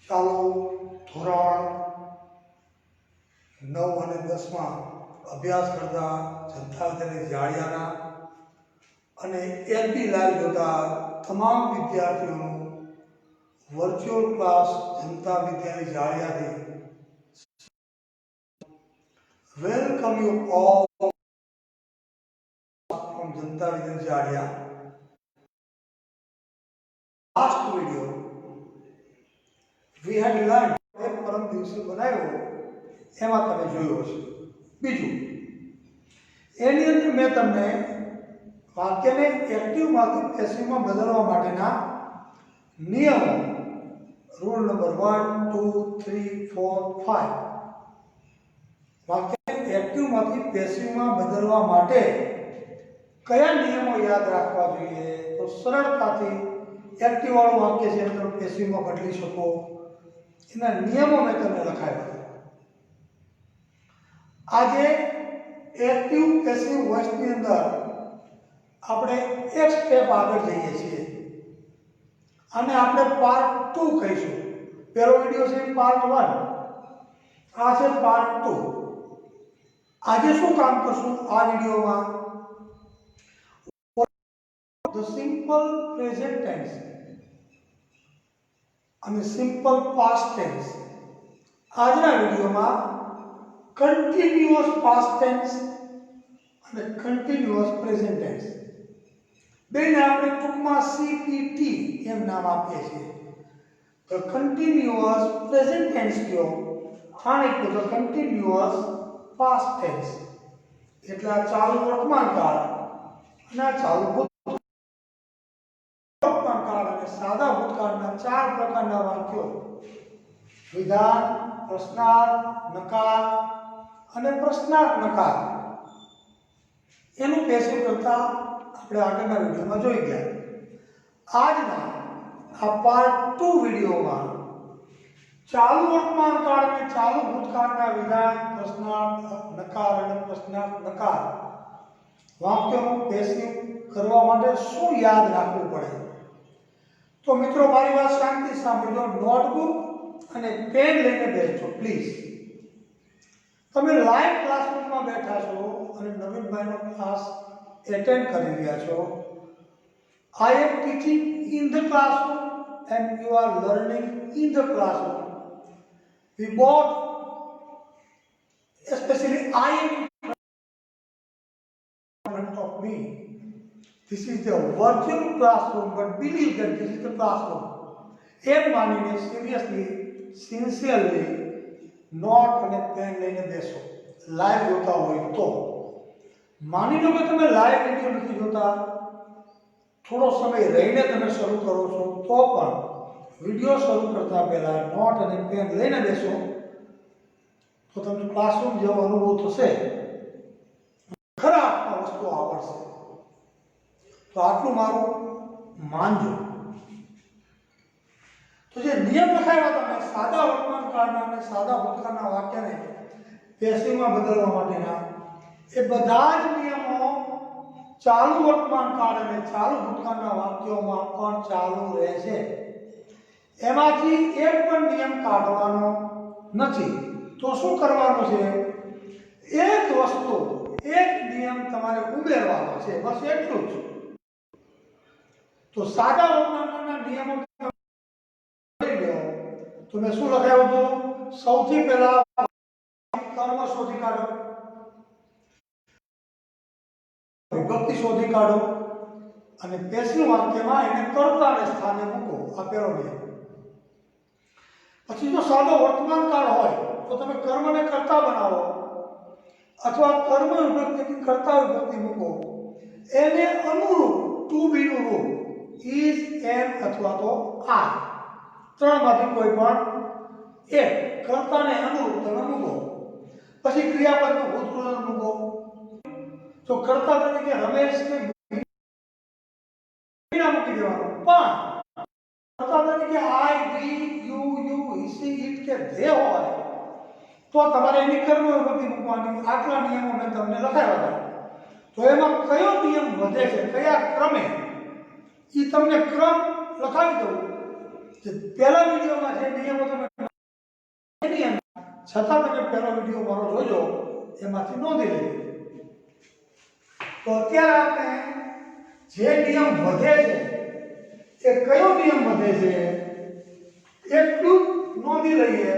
ચાલો ધોરણ 9 અને 10માં અભ્યાસ કરતા જનતા વિદ્યાલય જાળિયાના અને એલપી લાઈવ જોતા તમામ વિદ્યાર્થીઓનું વર્ચ્યુઅલ ક્લાસ જનતા વિદ્યાલય જાળિયાથી welcome you all from Janata Vidyalaya Jaliya. Last video we had learned એક પરમ દિવસે બનાવ્યો એમાં તમે જોયું હશે. બીજું એની અંદર મેં તમને વાક્યને એક્ટિવમાંથી પેસિવમાં બદલવા માટેના નિયમો રૂલ નંબર 1 2 3 4 5 વાક્યને એક્ટિવમાંથી પેસિવમાં બદલવા માટે કયા નિયમો યાદ રાખવા જોઈએ તો સરળતાથી એક્ટિવ વાળું વાક્ય છે તમે પેસિવમાં બદલી શકો એના નિયમો મેં તમને લખાવ્યા છે. આજે એક્ટિવ પેસિવ વોઇસની અંદર આપણે એક સ્ટેપ આગળ જઈએ છીએ અને આપણે પાર્ટ 2 કહીશું. પહેલો વિડિયો છે પાર્ટ 1, આ છે પાર્ટ 2. આજે શું કામ કરશું આ વિડિયોમાં? ધ સિમ્પલ પ્રેઝન્ટ ટેન્સ અને સિમ્પલ પાસ્ટ ટેન્સ. આજના વિડિયોમાં કન્ટિન્યુઅસ પાસ્ટ ટેન્સ અને કન્ટિન્યુઅસ પ્રેઝન્ટ ટેન્સ બેને આપણે ટૂંકમાં સીપીટી એમ નામ આપીએ છીએ. તો કન્ટિન્યુઅસ પ્રેઝન્ટ ટેન્સ કયો આને કહો તો કન્ટિન્યુઅસ પાસ્ટ ટેન્સ એટલે આ ચાલુ વર્તમાન કાળ અને આ ચાલુ વર્તમાન કાળ અને સાદા ભૂતકાળના 4 પ્રકારના વાક્યો વિધાન, પ્રશ્નાર્થ, નકાર અને પ્રશ્નાર્થ નકાર એનું પેસિવ કરતા આપણે આગળના વિડીયોમાં જોઈ ગયા. આજના આ પાર્ટ 2 વિડીયોમાં ચાલુ વર્તમાન કાળ અને ચાલુ ભૂતકાળના વિધાન, પ્રશ્નાર્થ, નકાર અને પ્રશ્નાર્થ નકાર વાક્યોનું પેસિવ કરવા માટે શું યાદ રાખવું પડે? તો મિત્રો મારી વાત શાંતિ સાંભળજો. નોટબુક અને પેન લઈને બેસજો પ્લીઝ. તમે લાઈવ ક્લાસરૂમમાં બેઠા છો અને નવીનભાઈનો ક્લાસ એટેન્ડ કરી રહ્યા છો. I am teaching in the classroom and you are learning in the classroom. We both, especially I am in front of me. This is the virtual classroom, but believe that this is the classroom. એમ માનીને seriously sincerely not અને pen લઈને બેસો. Live જોતા હોય તો માની લો કે તમે લાઈવ વિડીયો નથી જોતા, થોડો સમય રહીને તમે શરૂ કરો છો તો પણ વિડીયો શરૂ કરતા પહેલા નોટ અને પેન લઈને બેસો તો તમને ક્લાસરૂમ જેવો અનુભવ થશે. ખરા આ વસ્તુ આવડશે. તો આટલું મારું માનજો. તો જે નિયમ લખાવ્યા તમે સાદા વર્તમાન કાળના અને સાદા ભૂતકાળના વાક્યને પેસિવમાં બદલવા માટેના એ બધા જ નિયમો ચાલુ વર્તમાન કાળ અને ચાલુ ભૂતકાળના વાક્યોમાં પણ ચાલુ રહેશે. એમાંથી એક પણ નિયમ કાઢવાનો નથી. તો શું કરવાનું છે? એક વસ્તુ, એક નિયમ તમારે ઉમેરવાનો છે, બસ એટલું જ. તો સાદા વર્તમાનના નિયમો તો મેં શું લખાવ્યું હતું? સૌથી પહેલા કર્મ શોધી કાઢો, વિભક્તિ શોધી કાઢો અને પેસિવ વાક્યમાં એને કર્તાને સ્થાને મૂકો. આ પહેલો નિયમ. પછી જો સાદો વર્તમાન કાળ હોય તો તમે કર્મને કર્તા બનાવો અથવા કર્મ વિભક્તિથી કર્તા વિભક્તિ મૂકો. એને અનુરૂપ ટુ બી નું રૂપ ઇઝ, એમ અથવા તો આર ત્રણમાંથી કોઈ પણ એક કર્તાને અનુરૂપ તમે મૂકો. પછી ક્રિયાપદનું ભૂતપૂર્વ મૂકો. તો કર્તા તરીકે રમેશ કે મૂકી દેવાનું, પણ કર્તા તરીકે આઈ, વી, યુ, હી, ઇટ કે ધે હોય તો તમારે એની કર્મ વિભક્તિ મૂકવાની. આટલા નિયમો મેં તમને લખાવ્યા હતા. તો એમાં કયો નિયમ વધે છે, કયા ક્રમે, એ તમને ક્રમ લખાવી દઉં. જે પહેલા વિડીયોમાં જે નિયમો તમે નિયમ છતાં તમે પહેલો વિડીયો મારો જોજો, એમાંથી નોંધી લેજો. તો અત્યારે આપણે જે નિયમ વધે છે એ કયો નિયમ વધે છે એટલું નોંધી લઈએ.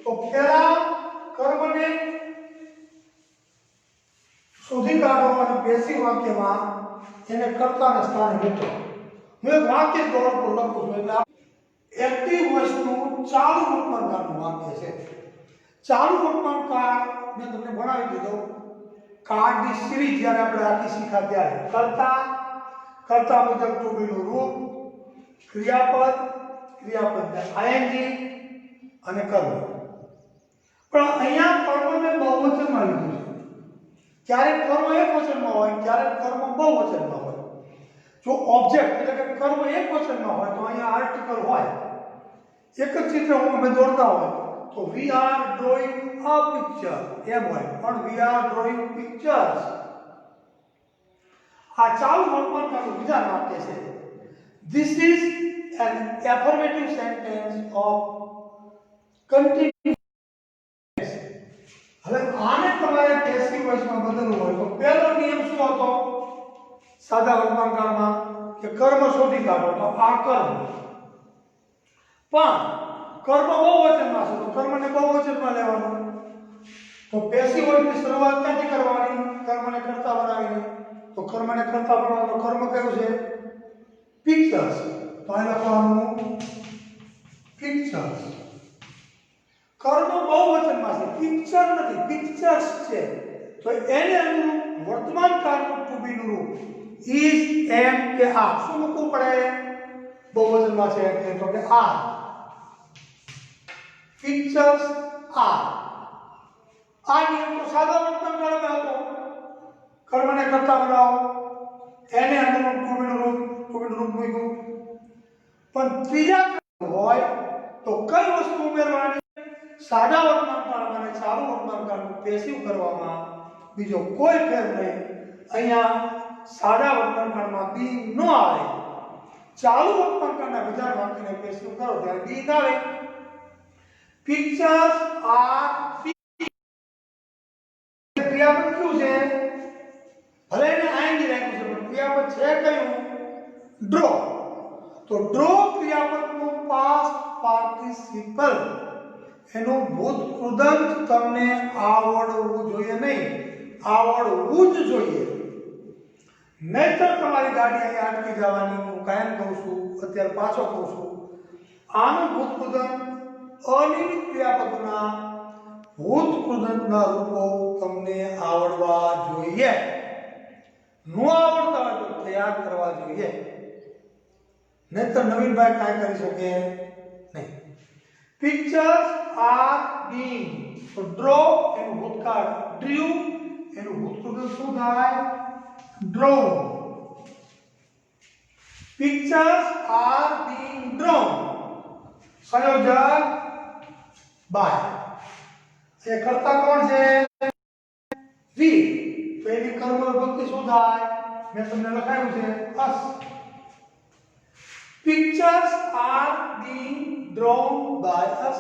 તો પહેલા કર્મને શોધી કાઢો અને પેશી વાક્યમાં એને કર્તાના સ્થાને મૂકો. હું એક વાક્ય ધોરણ પર લખું છું એટલે એક્ટિવ વોઇસનું ચાલુ વર્તમાનકાળનું વાક્ય છે. ચાલુ વર્તમાનકાળ મેં તમને ભણાવી દીધો. કાર્ડની સિરીઝ જ્યારે આપણે આખી શીખ્યા ત્યારે કર્તા મુજબ ટુ બીનું રૂપ, ક્રિયાપદ, ક્રિયાપદને આઈએનજી અને કર્મ. પણ અહીંયા કર્મને બહુવચનમાં લીધું છે. ક્યારેક કર્મ એકવચનમાં હોય, ક્યારેક કર્મ બહુવચનમાં હોય. જો ઓબ્જેક્ટ એટલે કે કર્મ એકવચનમાં હોય તો અહીંયા આર્ટિકલ હોય. એક જ ચિત્ર અમે દોરતા હોય તો we are drawing a picture એમ હોય, પણ વી આર ડ્રોઈંગ પિક્ચર્સ. આ ચાલુ વર્તમાનકાળનું વિધાન વાક્ય છે. This is an affirmative sentence of continuous. હવે આને તમારે પેસિવ વોઇસમાં બદલવું હોય તો પહેલો નિયમ શું હતો સાદા વર્તમાનકાળમાં કે કર્મ શોધી કાઢો. તો આ કર્મ, પણ કર્મ બહુવચનમાં છે તો કર્મને બહુવચનમાં લેવાનું. તો પેસિવ વોઇસની શરૂઆત ક્યાંથી કરવાની? કર્મને કર્તા બનાવીને. તો કર્મને કર્તા બનાવવાનો કર્મ કયું છે? પિક્ચર્સ. તો આ લખવાનું પિક્ચર્સ. કર્મ બહુવચનમાં છે, પિક્ચર નથી, પિક્ચર્સ છે. તો એને અનુરૂપ વર્તમાનકાળનું ટુ બીનું રૂપ ઇઝ, એમ કે આ શું મૂકવું પડે? બહુવચનમાં છે એટલે તો કે આ. Pictures are. આ નિયમ તો સાદા વર્તમાનકાળમાં હતો. કર્મને કર્તા બનાવો, એને અનુરૂપ ટુ બીનું રૂપ મૂક્યું. પણ ત્રીજા હોય તો કઈ વસ્તુ ઉમેરવાની? સાદા વર્તમાનકાળમાં અને ચાલુ વર્તમાનકાળનું પેસિવ કરવામાં બીજો કોઈ ફેર નહીં. અહીંયા સાદા વર્તમાનકાળમાં બી ન આવે. ચાલુ વર્તમાનકાળના વિધાન વાક્યને પેસિવ કરો ત્યારે બી આવે. પિક્ચર્સ આર ક્રિયાપદ કયું છે? ભલે એને આઈએનજી રાખ્યું છે પણ ક્રિયાપદ છે કયું? ડ્રો. તો ડ્રો ક્રિયાપદનું પાસ્ટ પાર્ટિસિપલ એનું ભૂતકૃદંત તમને આવડવું જોઈએ નહીં, આવડવું જ જોઈએ. નહીતર તમારી ગાડી અહીંયા અટકી જવાની. હું કાયમ કહું છું, અત્યારે પાછો કહું છું, આનું ભૂતકૃદંત અનિયમિત ક્રિયાપદના ભૂતકૃદંતના રૂપો તમને આવડવા જોઈએ. ન આવડતા હોય તો તૈયાર કરવા જોઈએ. નહીતર નવીનભાઈ કાંઈ કરી શકે નહીં. Pictures are being. તો ડ્રો એનું ભૂતકાળ ડ્રીવ, એનું ભૂતકૃદંત શું થાય? Drawn. Pictures are being drawn. સંયોજક બાય. એ કર્તા કોણ છે? વી. તો એની કર્મ વિભક્તિ શું થાય? મેં તમને લખાયું છે અસ. Pictures are being drawn by us.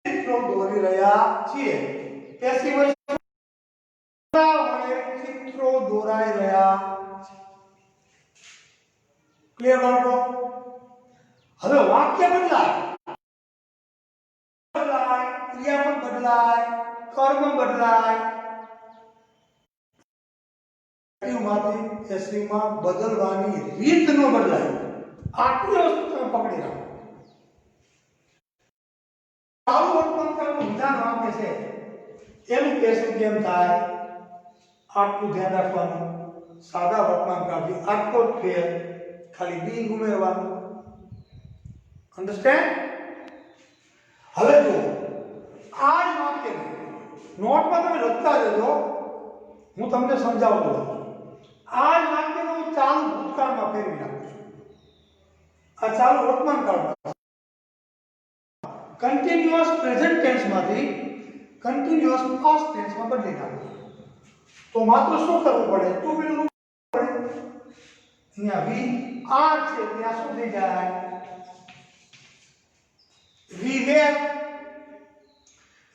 ચિત્રો દોરી રહ્યા છીએ. પેસિવ વોઇસ ચિત્રો દોરાઈ રહ્યા છે. ક્લિયર બાળકો? હવે વાક્ય બદલાય, ક્રિયાપદ બદલાય, કર્મ બદલાય. માંથી પેસિવમાં બદલવાની રીત ન બદલાય. આટલી વસ્તુ તમે પકડી રાખો. ચાલુ વર્તમાનકાળનું વિધાન વાક્ય છે એનું પેસિવ કેમ થાય? આટલું ધ્યાન રાખવાનું. સાદા વર્તમાનકાળથી આટલો જ ફેર, ખાલી બી ઉમેરવાનું. અન્ડરસ્ટેન્ડ? હવે જુઓ, આ જ વાક્ય નોટમાં તમે લખતા જજો, હું તમને સમજાવતો જાઉં. આ જ વાક્યનો ચાલુ ભૂતકાળમાં ફેરવી નાખું છું. આ ચાલુ વર્તમાનકાળમાં કન્ટિન્યુઅસ પ્રેઝન્ટ ટેન્સમાંથી કન્ટિન્યુઅસ પાસ્ટ ટેન્સમાં બદલી નાખું. તો માત્ર શું કરવું પડે? ટુ બીનું રૂપ પડે. અહીંયા વી આર છે ત્યાં શું થઈ જાય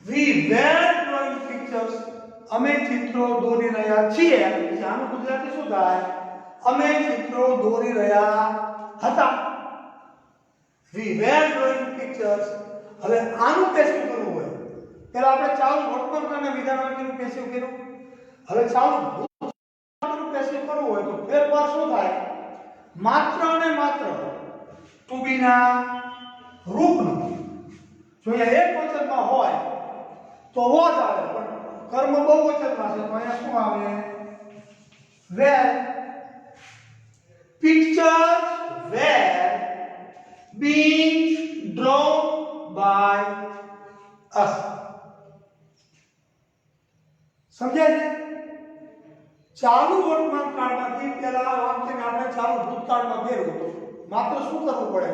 we were drawing pictures અમે ચિત્રો દોરી રહ્યા છીએ આનું ગુજરાતી શું થાય અમે ચિત્રો દોરી રહ્યા હતા we were drawing pictures હવે આનું પેસિવ કરવું હોય પહેલા આપણે ચાલુ વર્તમાન કાળના વિધાન વાક્યનું પેસિવ કર્યું હવે ચાલુ ભૂતકાળનું પેસિવ કરવું હોય તો ફેરફાર શું થાય માત્ર અને માત્ર ટુ બી ના રૂપનું જો અહીંયા એક વચનમાં હોય તો વોઝ આવે પણ કર્મ બહુવચનમાં છે તો અહીંયા શું આવે where pictures were being drawn by us સમજાય છે ચાલુ વર્તમાન કાળમાંથી પહેલા વાક્યને આપણે ચાલુ ભૂતકાળમાં ફેરવું તો માત્ર શું કરવું પડે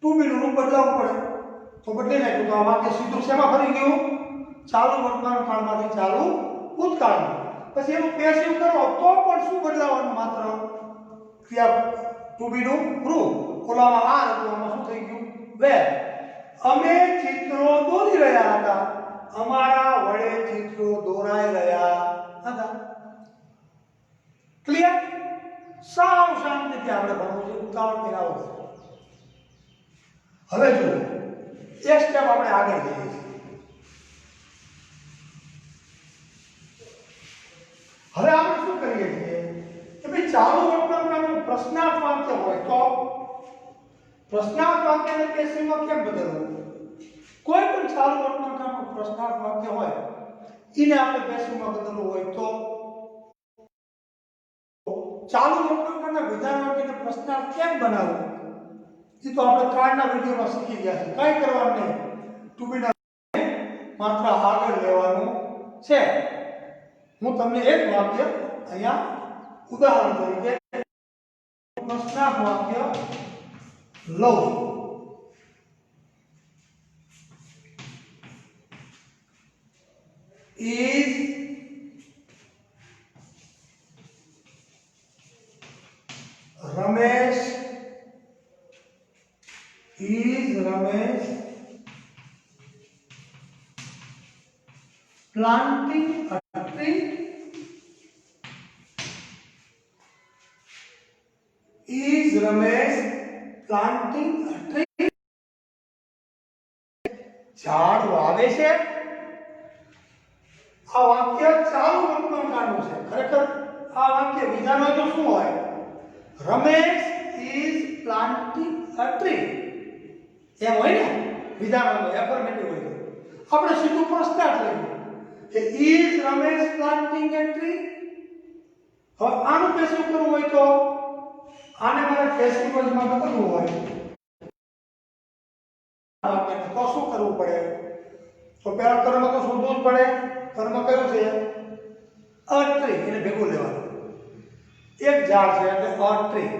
ટુ બી નું રૂપ બદલાવવું પડે તો બદલી નાખ્યું તો આ વાક્ય સીધું શેમાં ફરી ગયું ચાલુ વર્તમાન કાળમાંથી ચાલુ ભૂતકાળમાં પછી એનું પેસિવ કરો તો પણ શું બદલાવાનું માત્ર ક્રિયા ટુ બી નું રૂપ ઓલામાં આ હતું આમાં શું થઈ ગયું વેર અમે ચિત્રો દોરી રહ્યા હતા અમારા વડે ચિત્રો દોરાઈ રહ્યા હતા ક્લિયર સાવ શાંતિથી આપણે ભણવું છે ઉતાવળ કર્યા વગર હવે જુઓ એક સ્ટેપ આપણે આગળ જઈએ છીએ હવે આપણે શું કરીએ છીએ કે ભાઈ ચાલુ વર્તમાનકાળનું પ્રશ્નાર્થ વાક્ય હોય તો પ્રશ્નાર્થ વાક્યને પેસિવમાં કેમ બદલવું કોઈ પણ ચાલુ વર્તમાનકાળનું પ્રશ્નાર્થ વાક્ય હોય એને આપણે પેસિવમાં બદલવું હોય તો ચાલુ વર્તમાનકાળના વિધાન વાક્યને પ્રશ્નાર્થ કેમ બનાવવું એ તો આપણે કાળના વિડિયોમાં શીખી ગયા છે કઈ કરવાનું નહીં ટુ બી ના માત્ર આગળ લેવાનું છે હું તમને એક વાક્ય અહીંયા ઉદાહરણ તરીકે પ્રશ્નાર્થ વાક્ય લઉં is Ramesh planting a tree? Is Ramesh planting a tree? ઝાડ વાવે છે આ વાક્ય ચાલુ વર્તમાન કાળનું છે ખરેખર આ વાક્ય વિધાન હોય તો શું હોય Ramesh is planting a tree એમ હોય ને વિધાન હોય એફર્મેટિવ હોય આપણે સીધું પ્રશ્નાર્થ લઈએ કે is Ramesh planting a tree હવે આનું પેસિવ કરવું હોય તો આને મારે પેસિવ વોઇસમાં બદલવું હોય તો શું કરવું પડે તો પહેલા કર્મ તો શોધવું જ પડે કર્મ કયું છે અ ટ્રી એને ભેગું લેવાનું એક ઝાડ છે એટલે અ ટ્રી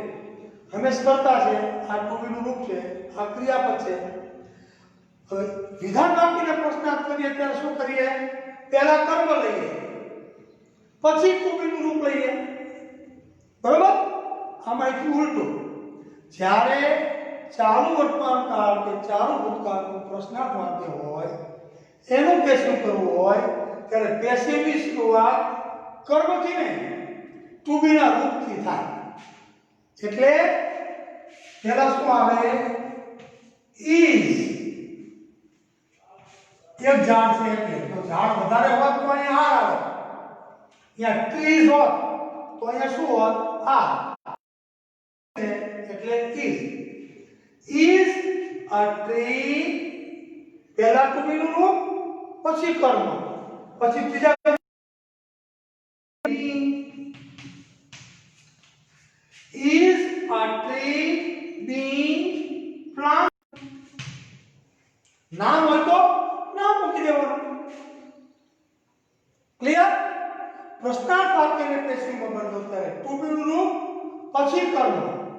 રમેશ કરતા છે આ ટુ બી નું રૂપ છે આ ક્રિયાપદ છે હવે વિધાન વાક્યને પ્રશ્નાર્થ કરીએ ત્યારે શું કરીએ પહેલા કર્મ લઈએ પછી ટુ બી નું રૂપ લઈએ બરોબર આમાં એક ઉલટું જ્યારે ચાલુ વર્તમાન કાળ કે ચાલુ ભૂતકાળનું પ્રશ્નાર્થ વાક્ય હોય એનું પેસિવ કરવું હોય ત્યારે પેસિવની શરૂઆત કર્મથી નહીં ટુ બી ના રૂપથી થાય એટલે પહેલા શું આવે is એક ઝાડ છે એટલે તો ઝાડ વધારે હોત તો અહીંયા આ આવે અહીંયા ટ્રીઝ હોત તો અહીંયા શું હોત આ એટલે is a tree પહેલા ટુ બી નું રૂપ પછી કર્મ પછી ત્રીજા is a tree being planted નામ હોય તો નામ મૂકી દેવાનું ક્લિયર પ્રશ્નાર્થ વાક્યને પેસિવમાં બદલો ત્યારે ટુ બી નું રૂપ પછી કર્મ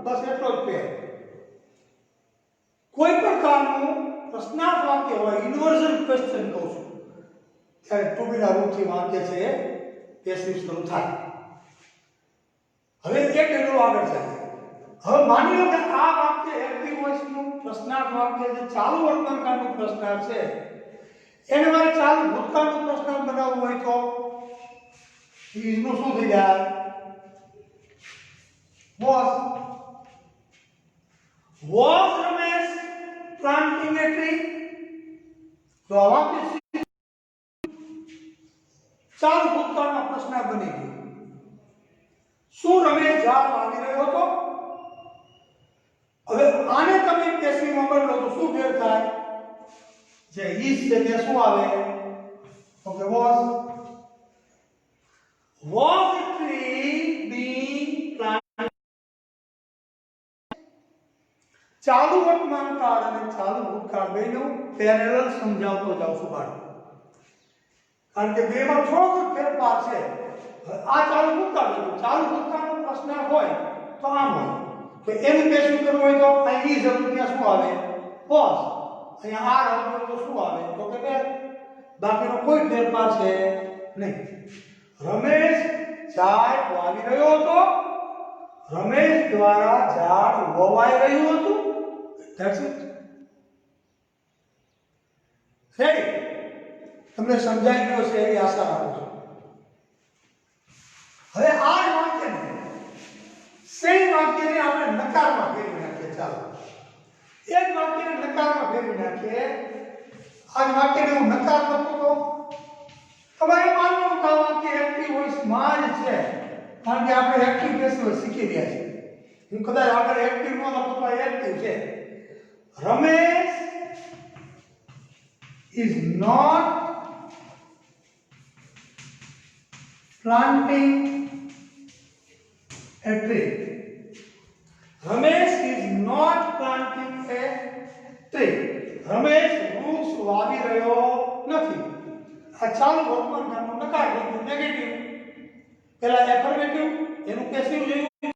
બસ એટલો જ ફેર કોઈ પણ કામનું પ્રશ્નાર્થ વાક્ય હોય ઇન્વર્ઝન ક્વેશ્ચન કહું છું ત્યારે ટુ બી ના રૂપથી વાક્ય છે પેસિવ શરૂ થાય હવે એક એનો આગળ ચાલે હવે માની લો કે આ વાક્ય એક્ટિવ વોઇસનું પ્રશ્નાર્થ વાક્ય જે ચાલુ વર્તમાનકાળનું પ્રશ્નાર્થ છે એને મારે ચાલુ ભૂતકાળનું પ્રશ્નાર્થ બનાવવું હોય તો ઈઝનું શું થઈ જાય? was Ramesh planting a tree? તો આ વાક્ય ચાલુ ભૂતકાળનો પ્રશ્નાર્થ બની ગયો. શું રમેશ ઝાડ વાવી રહ્યો હતો? હવે આને તમે પેસિવમાં બદલો તો શું ફેર થાય? જે is છે તે શું આવે? Okay, was a tree being planted? ચાલુ વર્તમાન કાળ અને ચાલુ ભૂતકાળ બેનું પેરેલલ સમજાવતો જાઉં છું બાળકો, કારણ કે બેમાં થોડોક ફેરફાર છે. આ ચાલુ ભૂતકાળ છે, ચાલુ ભૂતકાળનો પ્રશ્ન હોય તો આમ હોય, તો એનું પેશું કરવું હોય તો અહીં is હતું ત્યાં શું આવે? was. અહીંયા આર હતું તો શું આવે? તો કે બે. બાકીનો કોઈ ફેરફાર છે નહીં. રમેશ ઝાડ વાવી રહ્યો હતો, રમેશ દ્વારા ઝાડ વવાઈ રહ્યું હતું. That's it. રેડી? તમને સમજાઈ ગયો છે એવી આશા રાખું છું. હવે આ વાક્યને સેમ વાક્યને આપણે નકારમાં ફેરવી નાખીએ. ચાલો એક વાક્યને નકારમાં ફેરવી નાખીએ. આ વાક્યને હું નકાર લખું તો તમારે માનવાનું કે આ વાક્ય એક્ટિવ વોઇસમાં જ છે, કારણ કે આપણે એક્ટિવ પેસિવ શીખી રહ્યા છીએ. હું કદાચ આગળ એક્ટિવ ન લખું તો એક્ટિવ છે. Ramesh is not planting a tree. Ramesh is not planting a tree. Ramesh વૃક્ષ વાવી રહ્યો નથી. આ ચાલુ વર્તમાન કાળનું નકાર લીધું નેગેટિવ. પહેલા એફર્મેટિવ એનું પેસિવ જોયું,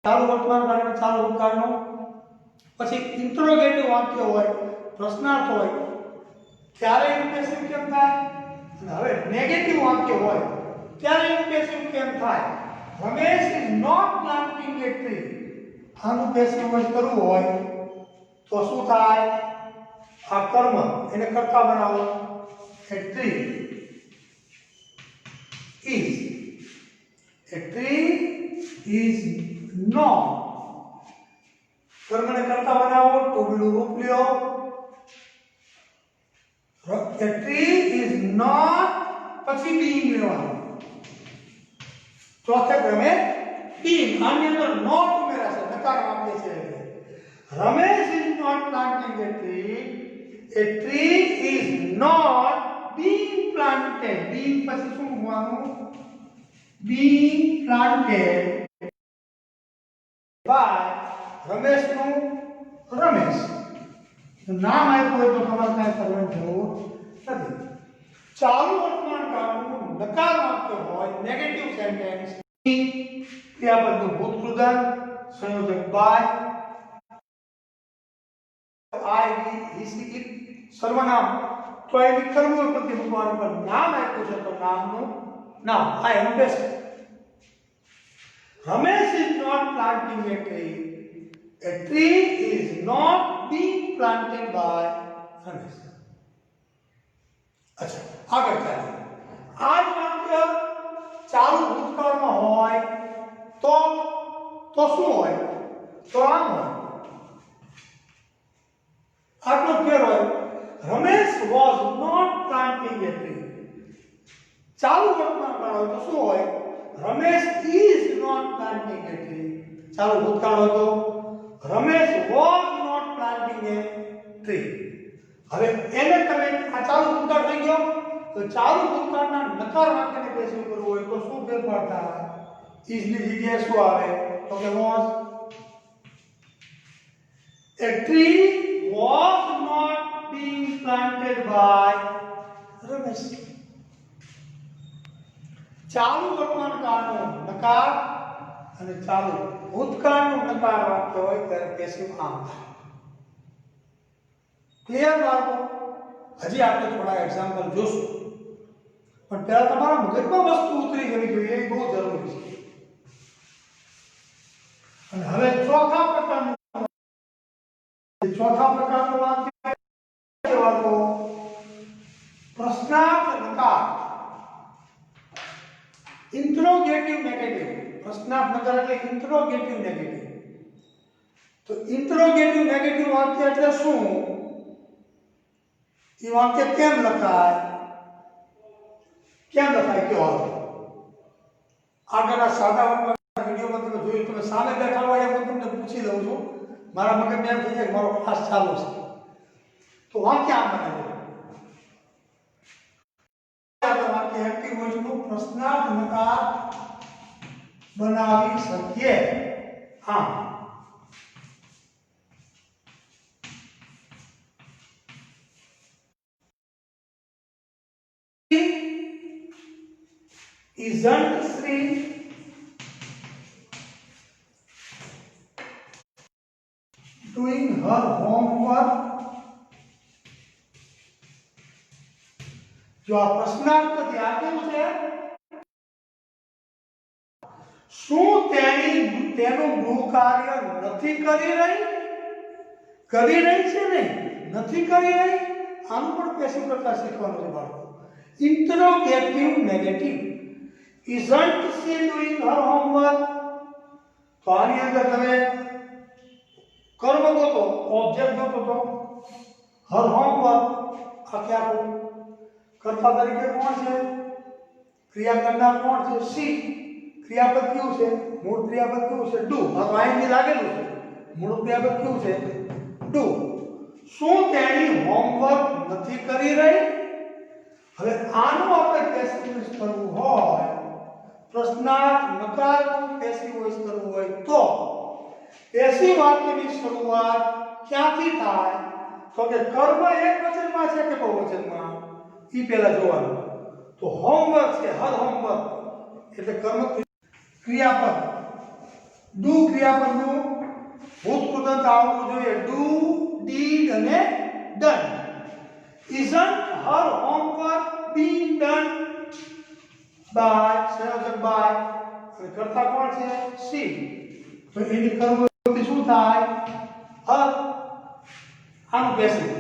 ચાલુ વર્તમાન કાળ અને ચાલુ ભૂતકાળનું. પછી ઇન્ટરોગેટિવ વાક્ય હોય, પ્રશ્નાર્થ હોય, ત્યારે એનું પેસિવ કેમ થાય? અને હવે નેગેટિવ વાક્ય હોય ત્યારે એનું પેસિવ કેમ થાય? Ramesh is not planting a tree. આનું પેસિવ વોઇસ કરવું હોય તો શું થાય? આ કર્મ એને કર્તા બનાવો. A tree is not. કર્મને કર્તા બનાવો, ટુ બીનું રૂપ લ્યો. A tree is not પછી being લેવાનું. ચોથે ક્રમે being. આની અંદર not ઉમેરાશે, નકાર વાક્ય છે. Ramesh is not planting a tree. A tree is not being planted. being પછી શું હોવાનું? being planted by રમેશ નું રમેશ. નામ આપ્યું હોય તો તમારે કાંઈ કરવાની જરૂર નથી. ચાલુ વર્તમાન કાળનું નકાર વાક્ય હોય, નેગેટિવ સેન્ટેન્સ, ક્રિયાપદનું ભૂતકૃદન, સંયોજક by, I we he see it, સર્વનામ તો એ વિકલ્પ પ્રતિ મૂકવાનું, પણ નામ આપ્યું છે તો નામનું નામ. આ એનું best. Ramesh is not planting a tree. A tree is not being planted by Ramesh. અચ્છા, આગળ ચાલીએ. આ જ વાક્ય ચાલુ ભૂતકાળમાં હોય તો શું હોય? તો આમ હોય. આટલો ફેર હોય. Ramesh was not planting a tree. ચાલુ વર્તમાન કાળ હોય તો શું હોય? Ramesh is not planting a tree. ચાલુ ભૂતકાળ હોય તો Ramesh was not planting a tree. હવે એને તમે આ ચાલુ ભૂતકાળ થઈ ગયો, તો ચાલુ ભૂતકાળના નકાર વાક્યને પેસિવ કરવું હોય તો શું ફેરફાર થાય? is ની જગ્યાએ શું આવે? તો કે was. A tree was not being planted by Ramesh. ચાલુ વર્તમાન કાળનો નકાર અને ચાલુ ભૂતકાળનું નકાર વાક્ય હોય ત્યારે પેસિવ આમ થાય. ક્લિયર બાળકો? હજી આપણે થોડા એક્ઝામ્પલ જોશું, પણ પહેલા તમારા મગજમાં વસ્તુ ઉતરી જવી જોઈએ, એ બહુ જરૂરી છે. અને હવે ચોથા પ્રકારનું વાક્ય કહેવાતો પ્રશ્નાર્થ નકાર. Interrogative negative. પ્રશ્નાર્થ નકાર એટલે ઇન્ટ્રોગેટિવ નેગેટિવ. તો ઇન્ટ્રોગેટિવ નેગેટિવ વાક્ય એટલે શું? એ વાક્ય કેમ લખાય કયો હાલો. આગળના સાદા વિડીયોમાં તમે જોયું, તમે સામે બેઠા હોય એમ તમને પૂછી લઉં છું. મારા મગજને એમ થઈ જાય કે મારો ક્લાસ ચાલુ છે. તો વાક્ય આમ બને વાક્ય એક્ટિવ વોઇસનું પ્રશ્નાર્થ નકાર બનાવી શકીએ. હા, isn't Sri doing her homework? जो આ પ્રશ્નાર્થ છે આપેલું છે, શું તેનું ગૃહ કાર્ય નથી કરી રહી છે ને નથી કરી રહી. આનું પણ પેસિવ કરતા શીખવાનું છે બાળકો. Interrogative negative. isn't she doing her homework? તો આની અંદર તમે કર્મ ગોતો, ઓબ્જેક્ટ ગોતો તો her homework આ ક્યાં કર્તા તરીકે કોણ છે? ક્રિયા કરનાર કોણ છે? સી. ક્રિયાપદ કયું છે? મૂળ ક્રિયાપદ કયું છે? ડુ. આ તો અહીં લાગેલું છે. મૂળ ક્રિયાપદ કયું છે? ડુ. શું તેણી હોમવર્ક નથી કરી રહી? હવે આનું આપણે પેસિવ વોઇસ કરવું હોય, પ્રશ્નાર્થ નકારનું પેસિવ વોઇસ કરવું હોય તો પેસિવ વાક્યની શરૂઆત ક્યાંથી થાય? તો કે કર્મ એકવચનમાં છે કે બહુવચનમાં, ઈ પહેલા જોવાનું. તો હોમવર્ક છે, હર હોમવર્ક એટલે કર્મ ક્રિયાપદ. ડુ ક્રિયાપદનું ભૂતકૃદંત આવવું જોઈએ. ડુ, ડીડ અને done. isn't her homework being done by સંયોજક by અને કર્તા કોણ છે? સી. તો એની કર્મવૃત્તિ શું થાય? હર. આનું passive.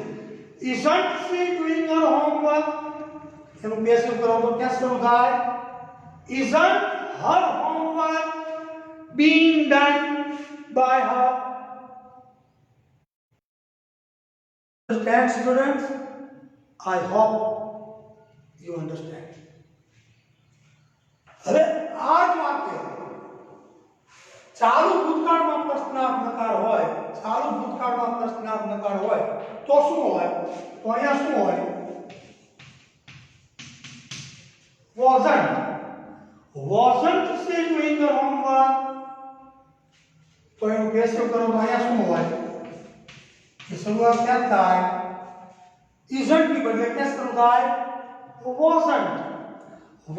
isn't she doing her homework? એનું પેસિવ કરો તો ક્યાં શરૂ થાય? isn't her homework being done by her? Understand, students? I hope you understand. હવે આ જ વાક્ય ચાલુ ભૂતકાળમાં પ્રશ્નાર્થ નકાર હોય, ચાલુ ભૂતકાળમાં પ્રશ્નાર્થ નકાર હોય તો શું હોય? તો અહીંયા શું હોય? wasn't she doing her homework? તો એનું પેસિવ કરો તો અહીંયા શું હોય? એ શરૂઆત ક્યાં થાય? isn't ની બદલે ક્યાં શરૂ થાય?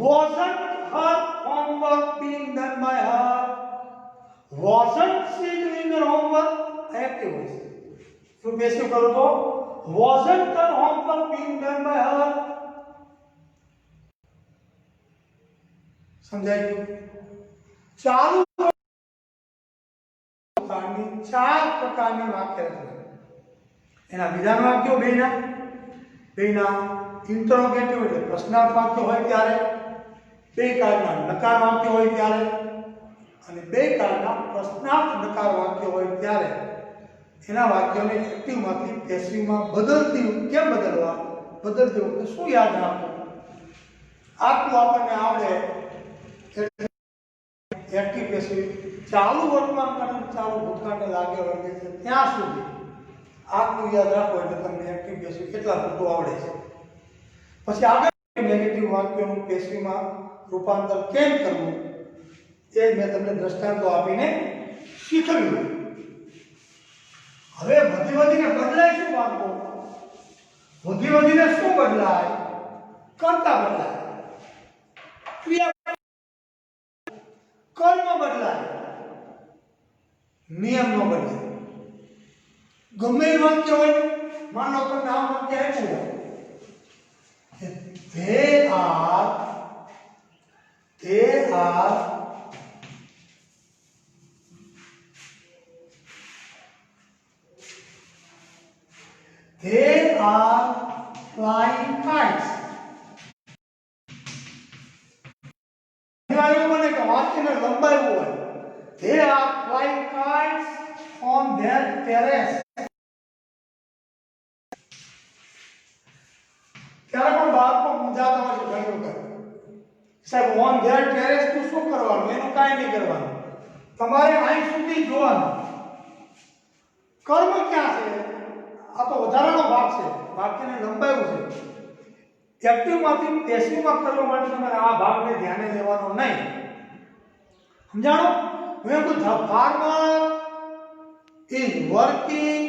wasn't her homework being done by her? wasn't she doing her homework? Active voice. તો પેસિવ કરો તો wasn't her homework being done by her? સમજાયું? ચાલુ ચાર પ્રકારની વાક્ય રચના. એના વિધાન વાક્યો બેના ઇન્ટ્રોગેટિવ એટલે પ્રશ્નાર્થ વાક્ય હોય ત્યારે, બે કાળના નકાર વાક્ય હોય ત્યારે અને બે કાળના પ્રશ્નાર્થ નકાર વાક્ય હોય ત્યારે એના વાક્યોને એક્ટિવમાંથી પેસિવમાં કેમ બદલવા? બદલતી વખતે શું યાદ રાખવું? આટલું આપણને આવડે એક્ટિવ પેસિવ ચાલુ વર્તમાન કાળ ચાલુ ભૂતકાળને લાગે વળગે છે ત્યાં સુધી આટલું યાદ રાખો એટલે તમને એક્ટિવ પેસિવ કેટલા પૂરતું આવડે છે. પછી આગળ નેગેટિવ વાક્યોનું પેસિવમાં રૂપાંતર કેમ કરવું એ મેં તમને દ્રષ્ટાંતો આપીને શીખવ્યું. હવે વધીને બદલાય શું વાક્યો? વધીને શું બદલાય? કર્તા બદલાય, ક્રિયા કર્મ બદલાય, નિયમ નો બદલાય. ગમે એ વાક્ય હોય, માનો કે નામ વાક્ય આપ્યું હોય, they are are flying kites. એવું બને કે વાક્યને લંબાવ્યું હોય. They are flying kites on their terrace. ત્યારે પણ બાળકો મૂંઝાતા હોય છે ઘણી વખત. સાહેબ ઓન ધેર ટેરેસ નું શું કરવાનું? એનું કાંઈ નહીં કરવાનું. તમારે અહીં સુધી જોવાનું. કર્મ ક્યાં છે? આ તો વધારાનો ભાગ છે. વાક્યને લંબાવ્યું છે. એક્ટિવમાંથી પેસિવમાં કરવા માટે તમારે આ ભાગને ધ્યાને લેવાનો નહીં. સમજાણો? હું એમ કહું the farmer is working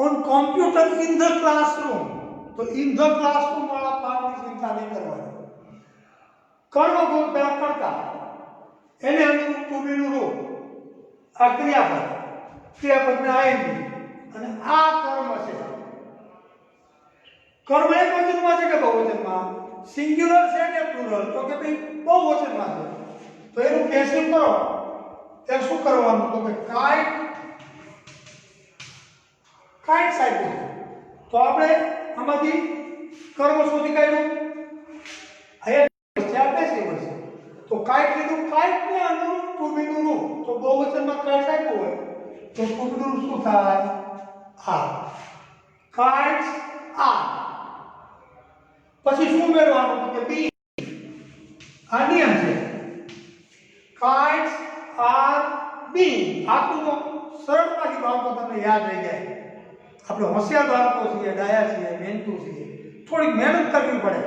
on computer in the classroom. તો ઇન ધ ક્લાસરૂમ વાળા પાર્ટની ચિંતા નહીં કરવાની. કર્મ ગુણ પેલા કરતા એને અનુરૂપ ટુબીનું રૂપ આ ક્રિયાપદ ક્રિયાપદને આઈએનજી અને આ કર્મ છે. કર્મ એક વચનમાં છે કે બહુવચનમાં? સિંગ્યુલર છે કે પ્લુરલ? તો કે ભાઈ બહુવચનમાં છે. તો એનું પેસિવ કરો ત્યારે શું કરવાનું? તો કે કાઇટ કાઇટ્સ આપ્યું. તો આપણે આમાંથી કર્મ શોધી કાઢ્યું. અહીંયા પેસિવ છે. તો કાઇટ લીધું. કાઇટને અનુરૂપ ટુબીનું રૂપ. તો બહુવચનમાં કાઇટ્સ આપ્યું હોય તો ટુબીનું રૂપ શું થાય? આ કાઇટ્સ આ. પછી શું મેળવવાનું? તો કે બી. આ નિયમ છે. Kites are be. આટલું તો સરળતાથી બાળકો તમને યાદ રહી જાય. આપણે હોશિયાર બાળકો છીએ, ડાયા છીએ, મહેનતુ છીએ. થોડીક મહેનત કરવી પડે.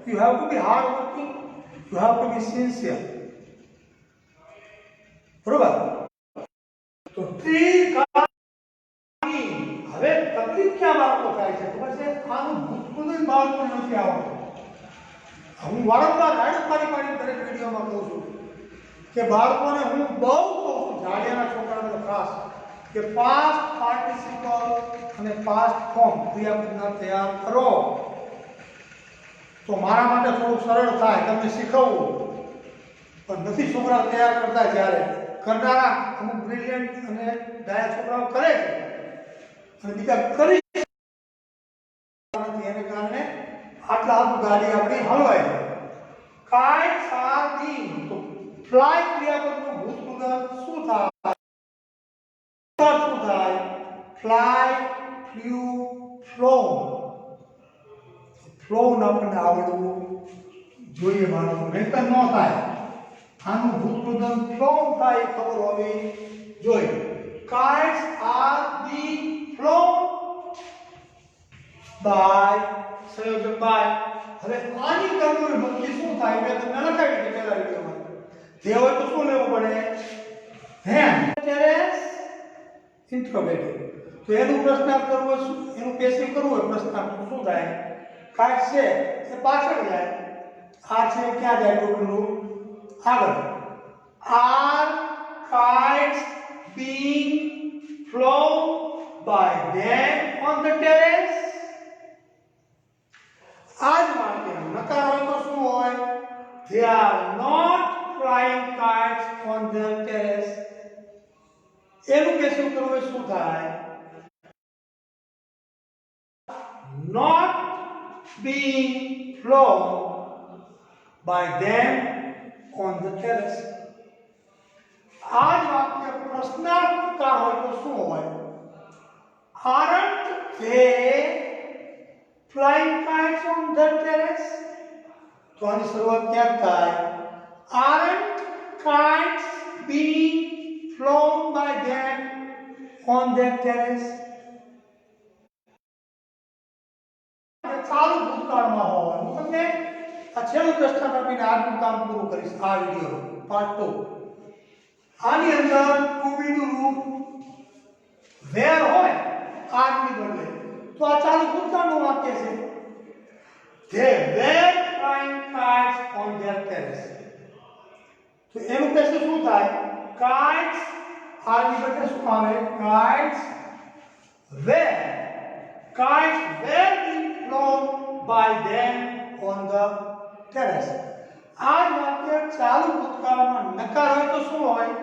You have to be hard working, you have to be sincere. બરોબર? તો ટ્રી હવે તકલીફ ક્યાં બાળકો થાય છે? ખબર છે? આનું ભૂતપૂર્વ બાળકો નથી આવડતું. હું વારંવાર રાઈડ પાડી દરેક વિડીયોમાં કહું છું કે બાળકોને હું બહુ કહું છું, જાડિયાના છોકરાઓને ખાસ, કે પાસ્ટ પાર્ટિસિપલ અને પાસ્ટ ફોર્મ ક્રિયાપદના તૈયાર કરો. તો મારા માટે થોડું સરળ થાય તમને શીખવવું. પણ નથી છોકરા તૈયાર કરતા. જ્યારે કરનારા અમુક બ્રિલિયન્ટ અને ડાયા છોકરાઓ કરે છે અને બીજા કરી એને કારણે આટલા આટલું ગાડી આપણી હલવાય છે. Kites are being. તો ફ્લાય ક્રિયાપદનું ભૂતપૂર્વ શું થાય? શું થાય? Fly, flew, ફ્લોન. ફ્લોન આપણને આવડવું જોઈએ બાળકો, નહીંતર ન થાય. આનું ભૂતપૂર્વ ફ્લોન થાય ખબર હોવી જોઈએ. Kites are being flown by સંયોજક by. હવે આની કર્મની ભક્તિ શું થાય? મેં તમને લખાવી દીધી પહેલા વિડીયોમાં. તે હોય તો શું લેવું પડે? ધેન ટેરેસ ઇન્ટ્રોગેટિવ. તો એનું પ્રશ્નાર્થ કરવું હોય શું? એનું પેસિવ કરવું હોય પ્રશ્નાર્થ શું થાય? કાઇટ છે એ પાછળ જાય. આ છે ક્યાં જાય? ટોટલું આગળ. Are kites being flown by them on the terrace. આજ વાક્ય નકાર હોય તો શું હોય? They are not flying kites on the terrace. એનું પેસિવ કરવું હોય શું થાય? Not being flown by them on the terrace. આજ વાક્ય પ્રશ્નાર્થકાર હોય તો શું હોય? Aren't they flying kites on the terrace? તો આની શરૂઆત ક્યાં થાય? Aren't kites being flown by them on their terrace? ચાલુ ભૂતકાળમાં હોય. હું તમને આ છેલ્લું દ્રષ્ટાંત આપીને આજનું કામ પૂરું કરીશ. આ વિડીયો પાર્ટ 2. આની અંદર ટુબીનું રૂપ વેર હોય આરની બદલે, તો આ ચાલુ ભૂતકાળનું વાક્ય છે. They were flying kites on their terrace. તો એનું પેસે શું થાય? Kites આરની બદલે શું આવે? Kites were being flown by them on the terrace. આ વાક્ય ચાલુ ભૂતકાળમાં નકાર હોય તો શું હોય?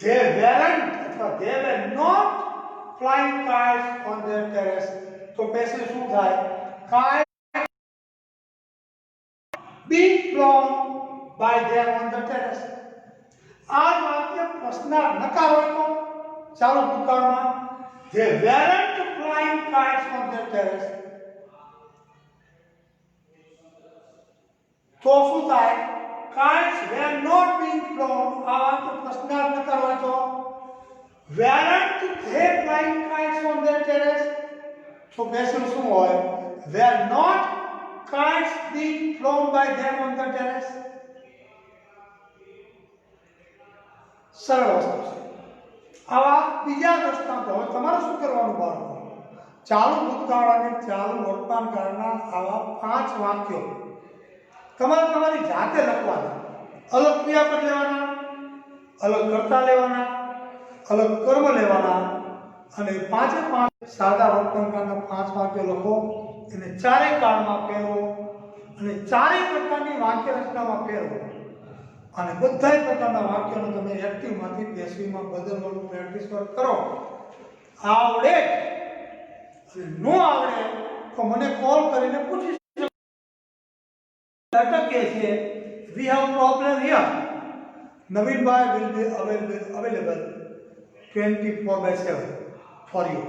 They weren't અથવા they were not flying kites on their terrace. તો પેસિવ શું થાય? Kites being flown by them on the terrace. આ વાક્ય પ્રશ્નાર્થ નકાર હોય તો ચાલો ભૂતકાળમાં they weren't flying kites on their terrace. તો શું થાય? Kites were not being flown. આ વાક્ય પ્રશ્નાર્થ નકાર હોય તો weren't they flying kites on their terrace? તો પેસિવ શું હોય? Were not kites being flown by them on the terrace? સરળ વસ્તુ છે. આવા બીજા દ્રષ્ટાંતો. હવે તમારે શું કરવાનું બાળકો? ચાલુ ભૂતકાળ અને ચાલુ વર્તમાન કાળના આવા 5 વાક્યો તમારે તમારી જાતે લખવાના. અલગ ક્રિયાપદ લેવાના, અલગ કર્તા લેવાના, અલગ કર્મ લેવાના અને 5 સાદા વર્તમાન કાળના 5 વાક્યો લખો. એને ચારેય કાળમાં પહેરો અને ચારેય પ્રકારની વાક્ય રચનામાં પહેરો અને બધાય પ્રકારના વાક્યોને તમે એક્ટિવમાંથી પેસિવમાં બદલવાનું પ્રેક્ટિસ કરો. આવડે અને નો આવડે તો મને કોલ કરીને પૂછી શકો. લટકે છે we have problem here. Navinbhai will be available 24/7 for you,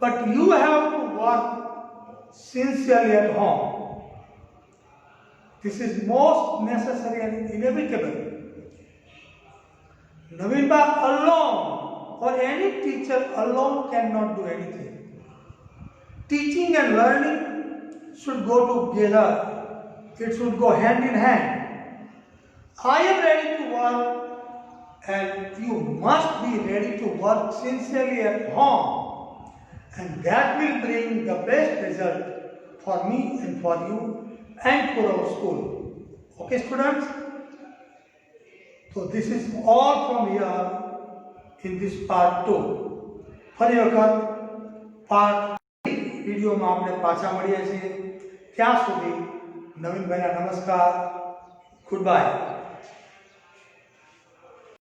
but you have to work sincerely at home. This is most necessary and inevitable. Navinbhai alone or any teacher alone cannot do anything. Teaching and learning should go together. It should go hand in hand. I am ready to work and you must be ready to work sincerely at home, and that will bring the best result for me and for you and for our school. Okay, students? So this is all from here in this part 2. ફરી વખત part 3 વિડીયોમાં આપણે પાછા મળીએ છીએ. ત્યાં સુધી નવીનભાઈના નમસ્કાર. Good bye.